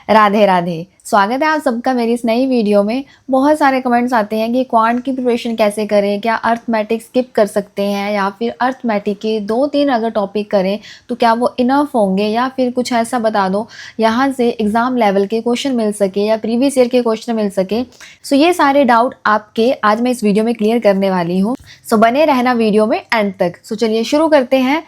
राधे राधे। स्वागत है आप सबका मेरी इस नई वीडियो में। बहुत सारे कमेंट्स आते हैं कि क्वांट की प्रिपरेशन कैसे करें, क्या अर्थमेटिक स्किप कर सकते हैं या फिर अर्थमेटिक के 2-3 अगर टॉपिक करें तो क्या वो इनफ होंगे, या फिर कुछ ऐसा बता दो यहाँ से एग्ज़ाम लेवल के क्वेश्चन मिल सके या प्रीवियस ईयर के क्वेश्चन मिल सके। सो ये सारे डाउट आपके आज मैं इस वीडियो में क्लियर करने वाली हूँ। सो बने रहना वीडियो में एंड तक। सो चलिए शुरू करते हैं।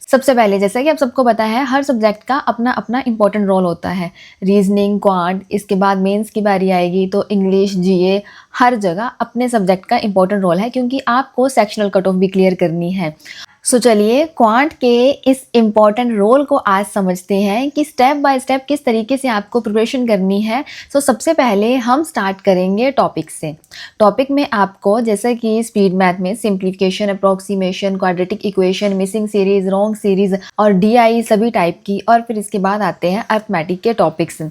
सबसे पहले जैसा कि आप सबको पता है, हर सब्जेक्ट का अपना अपना इंपॉर्टेंट रोल होता है। रीजनिंग, क्वांट, इसके बाद मेंस की बारी आएगी तो इंग्लिश, जीए, हर जगह अपने सब्जेक्ट का इंपॉर्टेंट रोल है, क्योंकि आपको सेक्शनल कट ऑफ भी क्लियर करनी है। सो चलिए क्वांट के इस इम्पॉर्टेंट रोल को आज समझते हैं कि स्टेप बाय स्टेप किस तरीके से आपको प्रिपरेशन करनी है। सो सबसे पहले हम स्टार्ट करेंगे टॉपिक से। टॉपिक में आपको जैसा कि स्पीड मैथ में simplification, approximation, quadratic equation, missing series, wrong series और डीआई सभी टाइप की, और फिर इसके बाद आते हैं अर्थमेटिक के टॉपिक्स।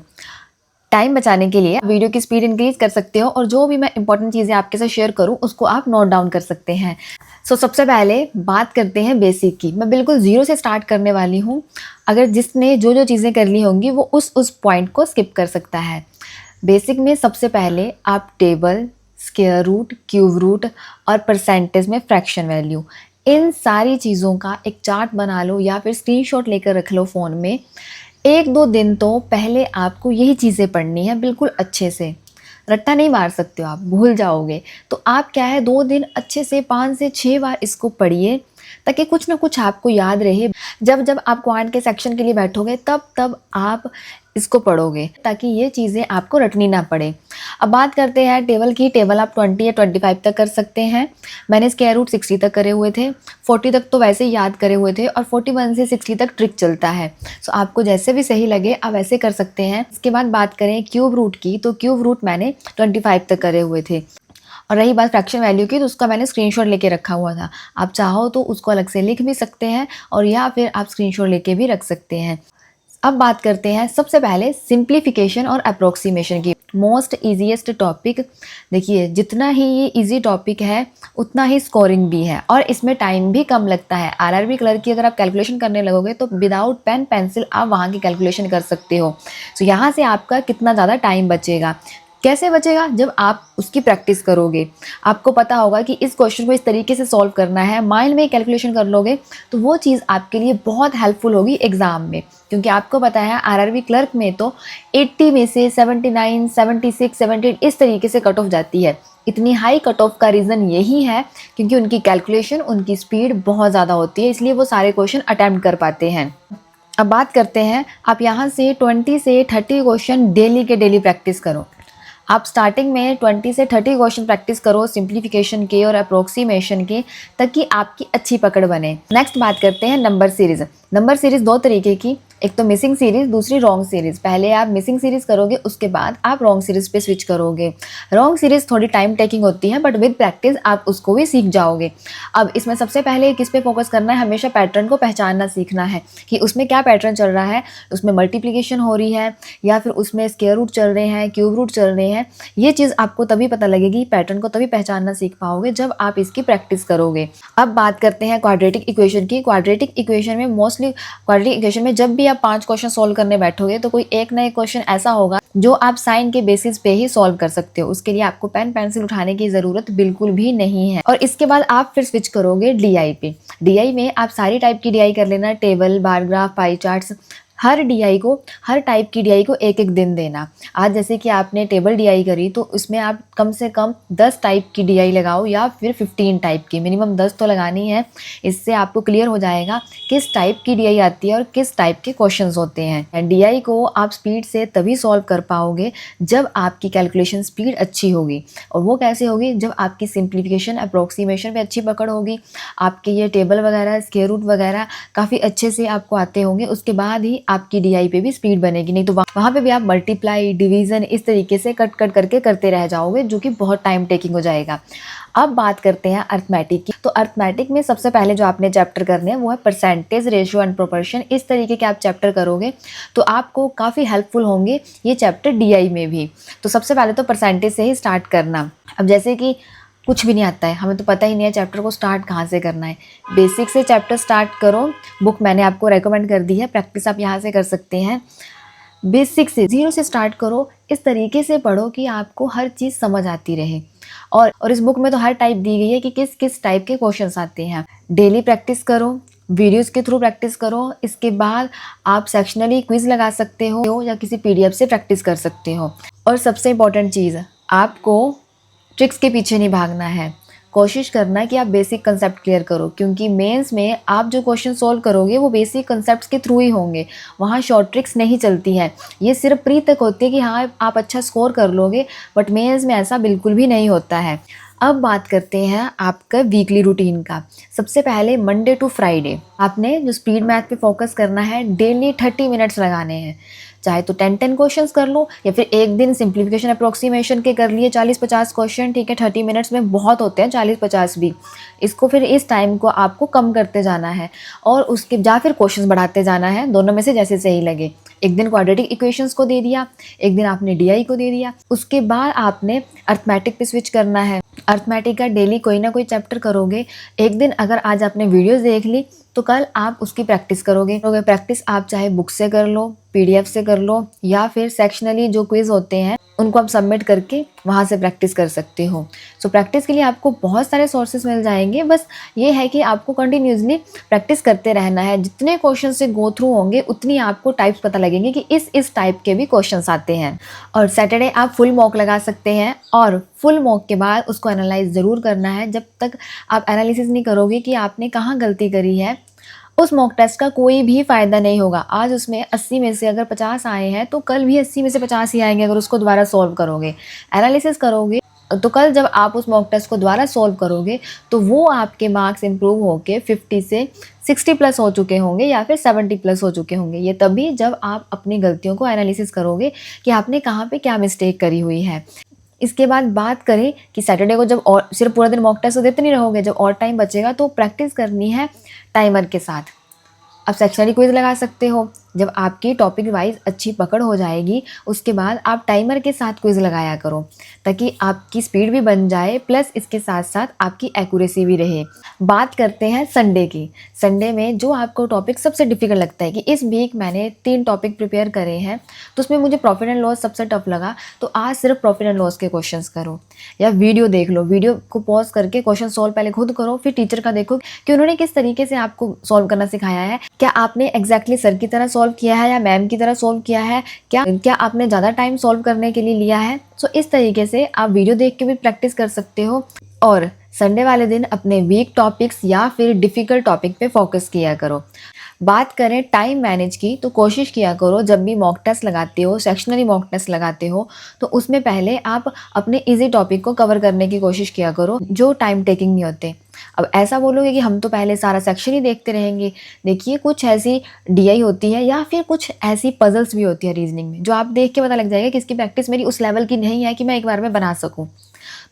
टाइम बचाने के लिए वीडियो की स्पीड इंक्रीज कर सकते हो और जो भी मैं इंपॉर्टेंट चीज़ें आपके साथ शेयर करूं उसको आप नोट डाउन कर सकते हैं। सो सबसे पहले बात करते हैं बेसिक की। मैं बिल्कुल ज़ीरो से स्टार्ट करने वाली हूं। अगर जिसने जो जो चीज़ें कर ली होंगी वो उस पॉइंट को स्किप कर सकता है। बेसिक में सबसे पहले आप table, square root, cube root और परसेंटेज में फ्रैक्शन वैल्यू, इन सारी चीज़ों का एक चार्ट बना लो या फिर स्क्रीनशॉट लेकर रख लो फ़ोन में। 1-2 दिन तो पहले आपको यही चीज़ें पढ़नी है बिल्कुल अच्छे से। रट्टा नहीं मार सकते हो, आप भूल जाओगे। तो आप क्या है, 2 दिन अच्छे से 5 से 6 बार इसको पढ़िए, ताकि कुछ ना कुछ आपको याद रहे। जब जब आप क्वांट के सेक्शन के लिए बैठोगे तब आप इसको पढ़ोगे, ताकि ये चीज़ें आपको रटनी ना पड़े। अब बात करते हैं टेबल की। टेबल आप 20 या 25 तक कर सकते हैं। मैंने स्क्वायर रूट 60 तक करे हुए थे, 40 तक तो वैसे ही याद करे हुए थे, और 41 से 60 तक ट्रिक चलता है। सो आपको जैसे भी सही लगे आप वैसे कर सकते हैं। इसके बाद बात करें क्यूब रूट की, तो क्यूब रूट मैंने 25 तक करे हुए थे। और रही बात फ्रैक्शन वैल्यू की, तो उसका मैंने स्क्रीनशॉट लेके रखा हुआ था। आप चाहो तो उसको अलग से लिख भी सकते हैं और या फिर आप स्क्रीनशॉट लेके भी रख सकते हैं। अब बात करते हैं सबसे पहले सिंप्लीफिकेशन और अप्रोक्सीमेशन की। Most easiest topic. देखिए, जितना ही ये इजी टॉपिक है उतना ही स्कोरिंग भी है और इसमें टाइम भी कम लगता है। आरआरबी क्लर्क की अगर आप कैलकुलेशन करने लगोगे तो विदाउट पेन पेंसिल आप वहाँ की कैलकुलेशन कर सकते हो। तो यहाँ से आपका कितना ज़्यादा टाइम बचेगा। कैसे बचेगा? जब आप उसकी प्रैक्टिस करोगे, आपको पता होगा कि इस क्वेश्चन को इस तरीके से सॉल्व करना है, माइंड में कैलकुलेशन कर लोगे तो वो चीज़ आपके लिए बहुत हेल्पफुल होगी एग्ज़ाम में। क्योंकि आपको पता है आरआरबी क्लर्क में तो 80 में से 79, 76, 78 इस तरीके से कट ऑफ जाती है। इतनी हाई कट ऑफ का रीज़न यही है क्योंकि उनकी कैलकुलेशन, उनकी स्पीड बहुत ज़्यादा होती है, इसलिए वो सारे क्वेश्चन अटैम्प्ट कर पाते हैं। अब बात करते हैं, आप यहाँ से 20 से 30 क्वेश्चन डेली के डेली प्रैक्टिस करो। आप स्टार्टिंग में 20 से 30 क्वेश्चन प्रैक्टिस करो सिंप्लीफिकेशन के और अप्रोक्सीमेशन के, ताकि आपकी अच्छी पकड़ बने। नेक्स्ट बात करते हैं नंबर सीरीज। नंबर सीरीज 2 तरीके की, एक तो मिसिंग सीरीज, दूसरी रॉन्ग सीरीज। पहले आप मिसिंग सीरीज करोगे, उसके बाद आप रॉन्ग सीरीज पे स्विच करोगे। रॉन्ग सीरीज थोड़ी टाइम टेकिंग होती है, बट विद प्रैक्टिस आप उसको भी सीख जाओगे। अब इसमें सबसे पहले किस पे फोकस करना है, हमेशा पैटर्न को पहचानना सीखना है कि उसमें क्या पैटर्न चल रहा है। उसमें मल्टीप्लिकेशन हो रही है या फिर उसमें स्क्वायर रूट चल रहे हैं, क्यूब रूट चल रहे हैं। ये चीज़ आपको तभी पता लगेगी, पैटर्न को तभी पहचानना सीख पाओगे जब आप इसकी प्रैक्टिस करोगे। अब बात करते हैं क्वाड्रेटिक इक्वेशन की। क्वाड्रेटिक इक्वेशन में मोस्टली क्वाड्रेटिक इक्वेशन में जब भी आप 5 क्वेश्चन सॉल्व करने बैठोगे तो कोई एक ना एक क्वेश्चन ऐसा होगा जो आप साइन के बेसिस पे ही सॉल्व कर सकते हो। उसके लिए आपको पेन पेंसिल उठाने की ज़रूरत बिल्कुल भी नहीं है। और इसके बाद आप फिर स्विच करोगे डीआई पे। डीआई में आप सारी टाइप की डीआई कर लेना, table, bar graph, pie charts. हर टाइप की डीआई को एक एक दिन देना। आज जैसे कि आपने टेबल डीआई करी तो उसमें आप कम से कम 10 टाइप की डीआई लगाओ या फिर 15 टाइप की, मिनिमम 10 तो लगानी है। इससे आपको क्लियर हो जाएगा किस टाइप की डीआई आती है और किस टाइप के क्वेश्चंस होते हैं। डीआई को आप स्पीड से तभी सॉल्व कर पाओगे जब आपकी कैलकुलेशन स्पीड अच्छी होगी। और वो कैसे होगी? जब आपकी सिंप्लीफिकेशन, अप्रोक्सीमेशन पे अच्छी पकड़ होगी, आपके ये टेबल वगैरह, स्क्वायर रूट वगैरह काफ़ी अच्छे से आपको आते होंगे, उसके बाद ही आपकी डीआई पे भी स्पीड बनेगी। नहीं तो वहाँ पे भी आप मल्टीप्लाई, डिवीजन इस तरीके से कट करके करते रह जाओगे, जो कि बहुत टाइम टेकिंग हो जाएगा। अब बात करते हैं अर्थमेटिक की। तो अर्थमेटिक में सबसे पहले जो आपने चैप्टर करने हैं वो है परसेंटेज, रेशियो एंड प्रोपोर्शन। इस तरीके के आप चैप्टर करोगे तो आपको काफ़ी हेल्पफुल होंगे ये चैप्टर डीआई में भी। तो सबसे पहले तो परसेंटेज से ही स्टार्ट करना। अब जैसे कि कुछ भी नहीं आता है, हमें तो पता ही नहीं है चैप्टर को स्टार्ट कहाँ से करना है। बेसिक से चैप्टर स्टार्ट करो, बुक मैंने आपको रेकमेंड कर दी है, प्रैक्टिस आप यहाँ से कर सकते हैं। बेसिक से 0 से स्टार्ट करो, इस तरीके से पढ़ो कि आपको हर चीज़ समझ आती रहे। और इस बुक में तो हर टाइप दी गई है कि किस किस टाइप के क्वेश्चंस आते हैं। डेली प्रैक्टिस करो, वीडियोस के थ्रू प्रैक्टिस करो। इसके बाद आप सेक्शनली क्विज लगा सकते हो या किसी पीडीएफ से प्रैक्टिस कर सकते हो। और सबसे इम्पॉर्टेंट चीज़, आपको ट्रिक्स के पीछे नहीं भागना है। कोशिश करना कि आप बेसिक कंसेप्ट क्लियर करो, क्योंकि मेंस में आप जो क्वेश्चन सॉल्व करोगे वो बेसिक कंसेप्ट्स के थ्रू ही होंगे, वहाँ शॉर्ट ट्रिक्स नहीं चलती है। ये सिर्फ प्री तक होती है कि हाँ आप अच्छा स्कोर कर लोगे, बट मेंस में ऐसा बिल्कुल भी नहीं होता है। अब बात करते हैं आपका वीकली रूटीन का। सबसे पहले मंडे टू फ्राइडे आपने जो स्पीड मैथ पे फोकस करना है, डेली 30 मिनट्स लगाने हैं। चाहे तो 10 क्वेश्चंस कर लो या फिर एक दिन सिंप्लीफिकेशन अप्रोक्सीमेशन के कर लिए 40-50 क्वेश्चन, ठीक है। 30 मिनट्स में बहुत होते हैं 40-50 भी। इसको फिर इस टाइम को आपको कम करते जाना है और उसके या फिर क्वेश्चंस बढ़ाते जाना है, दोनों में से जैसे सही लगे। एक दिन क्वाड्रेटिक इक्वेशंस को दे दिया, एक दिन आपने डीआई को दे दिया। उसके बाद आपने अर्थमेटिक पे स्विच करना है। अर्थमेटिक का डेली कोई ना कोई चैप्टर करोगे। एक दिन अगर आज आपने वीडियोस देख ली तो कल आप उसकी प्रैक्टिस करोगे। प्रैक्टिस आप चाहे बुक से कर लो, पीडीएफ से कर लो, या फिर सेक्शनली जो क्विज होते हैं उनको आप सबमिट करके वहाँ से प्रैक्टिस कर सकते हो। सो प्रैक्टिस के लिए आपको बहुत सारे सोर्सेज मिल जाएंगे। बस ये है कि आपको कंटिन्यूसली प्रैक्टिस करते रहना है। जितने क्वेश्चन से गो थ्रू होंगे उतनी आपको टाइप्स पता लगेंगे कि इस टाइप के भी क्वेश्चंस आते हैं। और सैटरडे आप फुल मॉक लगा सकते हैं और फुल मॉक के बाद उसको एनालाइज ज़रूर करना है। जब तक आप एनालिसिस नहीं करोगे कि आपने कहाँ गलती करी है, उस मॉक टेस्ट का कोई भी फ़ायदा नहीं होगा। आज उसमें 80 में से अगर 50 आए हैं तो कल भी 80 में से 50 ही आएंगे अगर उसको दोबारा सॉल्व करोगे, एनालिसिस करोगे। तो कल जब आप उस मॉक टेस्ट को दोबारा सॉल्व करोगे तो वो आपके मार्क्स इंप्रूव होके 50 से 60 प्लस हो चुके होंगे या फिर 70 प्लस हो चुके होंगे। ये तभी जब आप अपनी गलतियों को एनालिसिस करोगे कि आपने कहाँ पे क्या मिस्टेक करी हुई है। इसके बाद बात करें कि सैटरडे को जब और सिर्फ पूरा दिन मॉक टेस्ट तो देते नहीं रहोगे, जब और टाइम बचेगा तो प्रैक्टिस करनी है टाइमर के साथ। अब सेक्शनली क्विज लगा सकते हो। जब आपकी टॉपिक वाइज अच्छी पकड़ हो जाएगी उसके बाद आप टाइमर के साथ क्विज लगाया करो, ताकि आपकी स्पीड भी बन जाए प्लस इसके साथ साथ आपकी एक्यूरेसी भी रहे। बात करते हैं संडे की। संडे में जो आपको टॉपिक सबसे डिफिकल्ट लगता है कि इस वीक मैंने 3 टॉपिक प्रिपेयर करे हैं तो उसमें मुझे प्रॉफिट एंड लॉस सबसे टफ लगा, तो आज सिर्फ प्रॉफिट एंड लॉस के क्वेश्चंस करो या वीडियो देख लो। वीडियो को पॉज करके क्वेश्चन सॉल्व पहले खुद करो, फिर टीचर का देखो कि उन्होंने किस तरीके से आपको सॉल्व करना सिखाया है। क्या आपने एग्जैक्टली सर की तरह सॉल्व किया है या मैम की तरह सॉल्व किया है, क्या आपने ज़्यादा टाइम सॉल्व करने के लिए लिया है। सो इस तरीके से आप वीडियो देख के भी प्रैक्टिस कर सकते हो। और संडे वाले दिन अपने वीक टॉपिक्स या फिर डिफ़िकल्ट टॉपिक पे फोकस किया करो। बात करें टाइम मैनेज की तो कोशिश किया करो जब भी मॉक टेस्ट लगाते हो, सेक्शनली मॉक टेस्ट लगाते हो, तो उसमें पहले आप अपने इजी टॉपिक को कवर करने की कोशिश किया करो जो टाइम टेकिंग नहीं होते। अब ऐसा बोलोगे कि हम तो पहले सारा सेक्शन ही देखते रहेंगे, देखिए कुछ ऐसी डीआई होती है या फिर कुछ ऐसी पजल्स भी होती है रीजनिंग में जो आप देख के पता लग जाएगा कि इसकी प्रैक्टिस मेरी उस लेवल की नहीं है कि मैं एक बार में बना सकूं।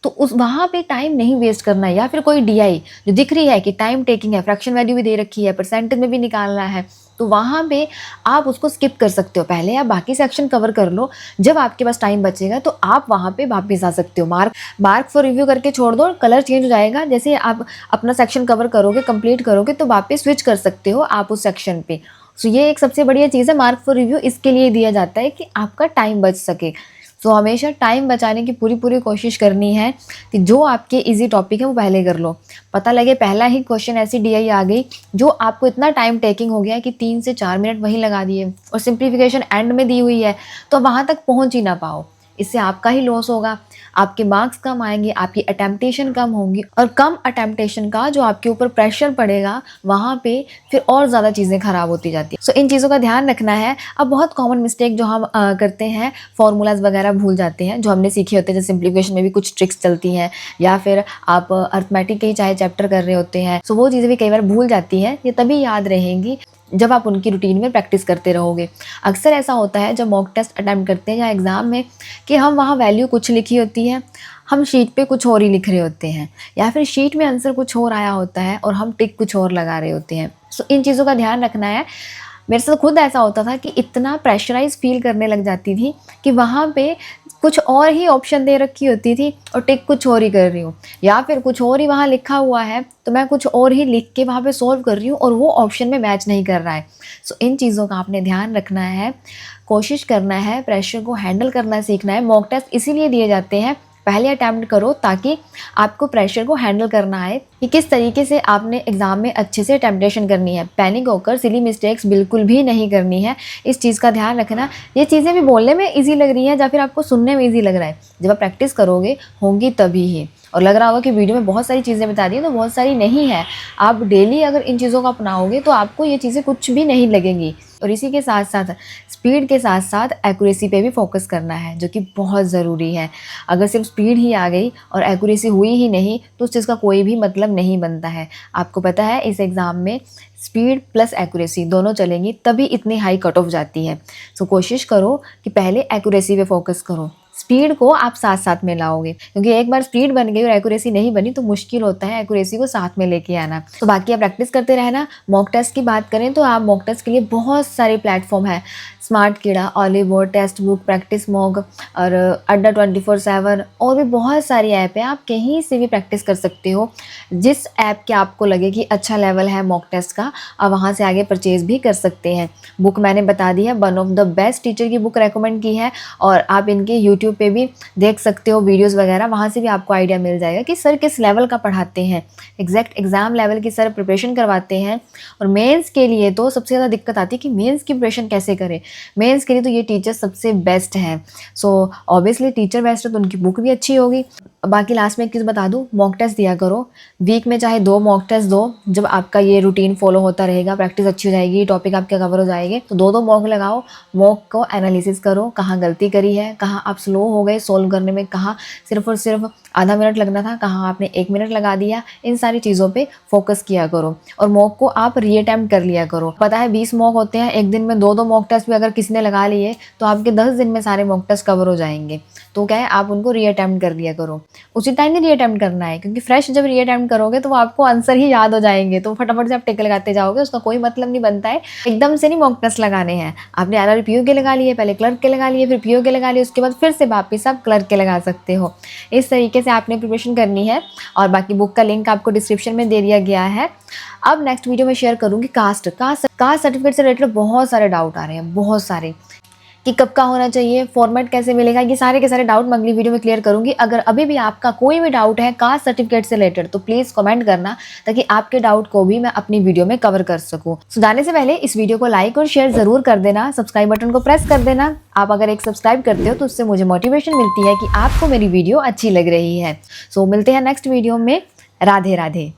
तो उस वहाँ पे टाइम नहीं वेस्ट करना है। या फिर कोई डीआई जो दिख रही है कि टाइम टेकिंग है, फ्रैक्शन वैल्यू भी दे रखी है, परसेंटेज में भी निकालना है, तो वहाँ पे आप उसको स्किप कर सकते हो। पहले आप बाकी सेक्शन कवर कर लो, जब आपके पास टाइम बचेगा तो आप वहाँ पे वापस आ सकते हो। मार्क फॉर रिव्यू करके छोड़ दो, कलर चेंज हो जाएगा। जैसे आप अपना सेक्शन कवर करोगे, कंप्लीट करोगे, तो वापस स्विच कर सकते हो आप उस सेक्शन पे। सो ये एक सबसे बढ़िया चीज़ है, मार्क फॉर रिव्यू इसके लिए दिया जाता है कि आपका टाइम बच सके। सो हमेशा टाइम बचाने की पूरी कोशिश करनी है कि जो आपके इजी टॉपिक है वो पहले कर लो। पता लगे पहला ही क्वेश्चन ऐसी डीआई आ गई जो आपको इतना टाइम टेकिंग हो गया कि 3 से 4 मिनट वहीं लगा दिए और सिंप्लीफिकेशन एंड में दी हुई है तो वहाँ तक पहुँच ही ना पाओ। इससे आपका ही लॉस होगा, आपके मार्क्स कम आएंगे, आपकी अटेम्पटेशन कम होंगी, और कम अटेम्पटेशन का जो आपके ऊपर प्रेशर पड़ेगा वहाँ पे फिर और ज़्यादा चीज़ें ख़राब होती जाती है। सो इन चीज़ों का ध्यान रखना है। अब बहुत कॉमन मिस्टेक जो हम करते हैं, फॉर्मूलाज वगैरह भूल जाते हैं जो हमने सीखे होते हैं। जैसे सिंप्लीफिकेशन में भी कुछ ट्रिक्स चलती हैं या फिर आप अर्थमेटिक के ही चाहे चैप्टर कर रहे होते हैं, सो वो चीज़ें भी कई बार भूल जाती हैं। ये तभी याद रहेंगी जब आप उनकी रूटीन में प्रैक्टिस करते रहोगे। अक्सर ऐसा होता है जब मॉक टेस्ट अटैम्प्ट करते हैं या एग्ज़ाम में कि हम वहाँ वैल्यू कुछ लिखी होती है, हम शीट पे कुछ और ही लिख रहे होते हैं, या फिर शीट में आंसर कुछ और आया होता है और हम टिक कुछ और लगा रहे होते हैं। सो इन चीज़ों का ध्यान रखना है। मेरे साथ खुद ऐसा होता था कि इतना प्रेशराइज फील करने लग जाती थी कि वहाँ पे कुछ और ही ऑप्शन दे रखी होती थी और टिक कुछ और ही कर रही हूँ, या फिर कुछ और ही वहाँ लिखा हुआ है तो मैं कुछ और ही लिख के वहाँ पे सॉल्व कर रही हूँ और वो ऑप्शन में मैच नहीं कर रहा है। सो इन चीज़ों का आपने ध्यान रखना है, कोशिश करना है, प्रेशर को हैंडल करना सीखना है। मॉक टेस्ट इसीलिए दिए जाते हैं, पहले अटैम्प्ट करो ताकि आपको प्रेशर को हैंडल करना आए कि किस तरीके से आपने एग्जाम में अच्छे से अटेम्प्टेशन करनी है। पैनिक होकर सिली मिस्टेक्स बिल्कुल भी नहीं करनी है, इस चीज़ का ध्यान रखना। ये चीज़ें भी बोलने में ईजी लग रही हैं या फिर आपको सुनने में ईजी लग रहा है, जब आप प्रैक्टिस करोगे होंगी तभी ही। और लग रहा होगा कि वीडियो में बहुत सारी चीज़ें बता दी तो बहुत सारी नहीं है। आप डेली अगर इन चीज़ों को अपनाओगे तो आपको ये चीज़ें कुछ भी नहीं लगेंगी। और इसी के साथ साथ स्पीड के साथ साथ एक्यूरेसी पे भी फोकस करना है, जो कि बहुत ज़रूरी है। अगर सिर्फ स्पीड ही आ गई और एक्यूरेसी हुई ही नहीं तो उस चीज़ का कोई भी मतलब नहीं बनता है। आपको पता है इस एग्ज़ाम में स्पीड प्लस एक्यूरेसी दोनों चलेंगी तभी इतनी हाई कट ऑफ जाती है। सो कोशिश करो कि पहले एक्यूरेसी पे फोकस करो, स्पीड को आप साथ साथ में लाओगे, क्योंकि एक बार स्पीड बन गई और एक्यूरेसी नहीं बनी तो मुश्किल होता है एक्यूरेसी को साथ में लेके आना। तो बाकी आप प्रैक्टिस करते रहना। मॉक टेस्ट की बात करें तो आप मॉक टेस्ट के लिए बहुत सारे प्लेटफॉर्म है, smart Keeda, Oliver, test book, practice mock और अड्डा 24/7 और भी बहुत सारी ऐप है। आप कहीं से भी प्रैक्टिस कर सकते हो, जिस ऐप के आपको लगे कि अच्छा लेवल है मॉक टेस्ट का आप वहाँ से आगे परचेज भी कर सकते हैं। बुक मैंने बता दी है, one of the best teacher की बुक रेकमेंड की है और आप इनके यूट्यूब पे भी देख सकते हो वीडियोस वगैरह, वहाँ से भी आपको आइडिया मिल जाएगा कि सर किस लेवल का पढ़ाते हैं। एग्जैक्ट एग्जाम लेवल की सर प्रिपरेशन करवाते हैं। और मेंस के लिए तो सबसे ज़्यादा दिक्कत आती है कि मेंस की प्रिपरेशन कैसे करें। मेंस के लिए तो ये टीचर सबसे बेस्ट हैं। सो ऑब्वियसली टीचर बेस्ट है तो उनकी बुक भी अच्छी होगी। बाकी लास्ट में एक चीज़ बता दूँ, मॉक टेस्ट दिया करो, वीक में चाहे 2 मॉक टेस्ट दो। जब आपका ये रूटीन फॉलो होता रहेगा, प्रैक्टिस अच्छी हो जाएगी, टॉपिक आपके कवर हो जाएंगे, तो 2 मॉक लगाओ। मॉक को एनालिसिस करो, कहाँ गलती करी है, कहाँ आप स्लो हो गए सोल्व करने में, कहाँ सिर्फ और सिर्फ आधा मिनट लगना था, कहाँ आपने 1 मिनट लगा दिया। इन सारी चीज़ों पे फोकस किया करो और मॉक को आप रीअटेम्प्ट कर लिया करो। पता है 20 मॉक होते हैं, एक दिन में 2 मॉक टेस्ट भी अगर किसी ने लगा लिए तो आपके 10 दिन में सारे मॉक टेस्ट कवर हो जाएंगे। तो क्या है, आप उनको रीअटेम्प्ट कर लिया करो। उसी टाइम ही रीअटेम्प्ट करना है, क्योंकि फ्रेश जब रीअटेम्प्ट करोगे तो वो आपको आंसर ही याद हो जाएंगे, तो फटाफट से आप टिक लगाते जाओगे, उसका कोई मतलब नहीं बनता है। एकदम से नहीं मॉक टेस्ट लगाने हैं। आपने RRB PO के लगा लिए, पहले क्लर्क के लगा लिए, फिर PO के लगा लिए, उसके बाद फिर से वापस आप क्लर्क के लगा सकते हो। इस तरीके से आपने प्रिपरेशन करनी है। और बाकी बुक का लिंक आपको डिस्क्रिप्शन में दे दिया गया है। अब नेक्स्ट वीडियो में शेयर करूँगी कास्ट सर्टिफिकेट से रिलेटेड बहुत सारे डाउट आ रहे हैं, बहुत सारे, कि कब का होना चाहिए, फॉर्मेट कैसे मिलेगा, ये सारे के सारे डाउट मैं अगली वीडियो में क्लियर करूंगी। अगर अभी भी आपका कोई भी डाउट है कास्ट सर्टिफिकेट से रिलेटेड तो प्लीज़ कमेंट करना, ताकि आपके डाउट को भी मैं अपनी वीडियो में कवर कर सकूं। सो जाने से पहले इस वीडियो को लाइक और शेयर ज़रूर कर देना, सब्सक्राइब बटन को प्रेस कर देना। आप अगर एक सब्सक्राइब करते हो तो उससे मुझे मोटिवेशन मिलती है कि आपको मेरी वीडियो अच्छी लग रही है। सो मिलते हैं नेक्स्ट वीडियो में। राधे राधे।